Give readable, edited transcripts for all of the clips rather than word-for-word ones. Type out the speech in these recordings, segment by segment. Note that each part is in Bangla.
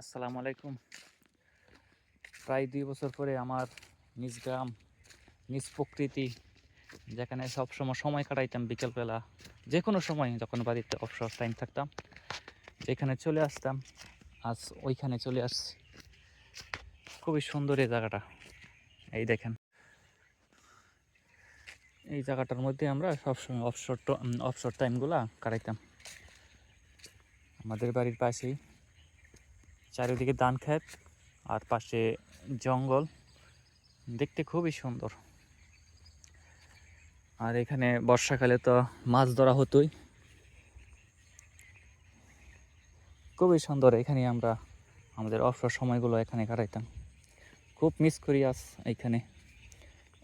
আসসালামু আলাইকুম। প্রায় ২ বছর পরে আমার নিজ গ্রাম, নিজ প্রকৃতি, যেখানে সবসময় সময় কাটাইতাম বিকেলবেলা, যেকোনো সময় যখন বাড়িতে অবসর টাইম থাকতাম, যেখানে চলে আসতাম, আজ ওইখানে চলে আসছি। খুবই সুন্দর এই জায়গাটা। এই দেখেন, এই জায়গাটার মধ্যে আমরা সবসময় অবসর টাইমগুলা কাটাইতাম। আমাদের বাড়ির পাশেই চারিদিকে ধান ক্ষেত আর পাশে জঙ্গল, দেখতে খুবই সুন্দর। আর এখানে বর্ষাকালে তো মাছ ধরা হতোই, খুবই সুন্দর। এখানে আমরা আমাদের অবসর সময়গুলো এখানে কাটাইতাম। খুব মিস করি আজ এইখানে,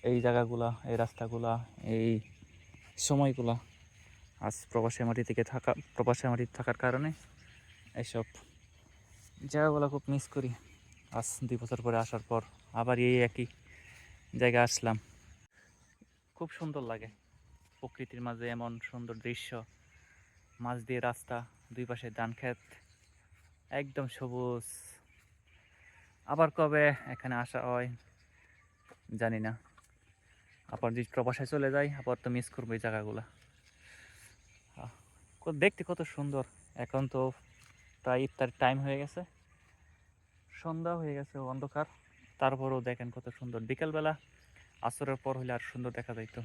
এই জায়গাগুলা, এই রাস্তাগুলা, এই সময়গুলা। আজ প্রবাসী মাটি থাকার কারণে এইসব জায়গাগুলো খুব মিস করি। আজ ২ বছর পরে আসার পর আবার এই একই জায়গায় আসলাম। খুব সুন্দর লাগে প্রকৃতির মাঝে এমন সুন্দর দৃশ্য, মাঝ দিয়ে রাস্তা, দুই পাশে ধান ক্ষেত, একদম সবুজ। আবার কবে এখানে আসা হয় জানি না। আবার যদি প্রবাসে চলে যাই, আবার তো মিস করবো এই জায়গাগুলা। দেখতে কত সুন্দর। এখন তো প্রায় ইফতার টাইম হয়ে গেছে, সন্ধ্যা হয়ে গেছে, অন্ধকার। তারপরেও দেখেন কত সুন্দর। বিকেলবেলা আসরের পর হলে আর সুন্দর দেখা যাইতো।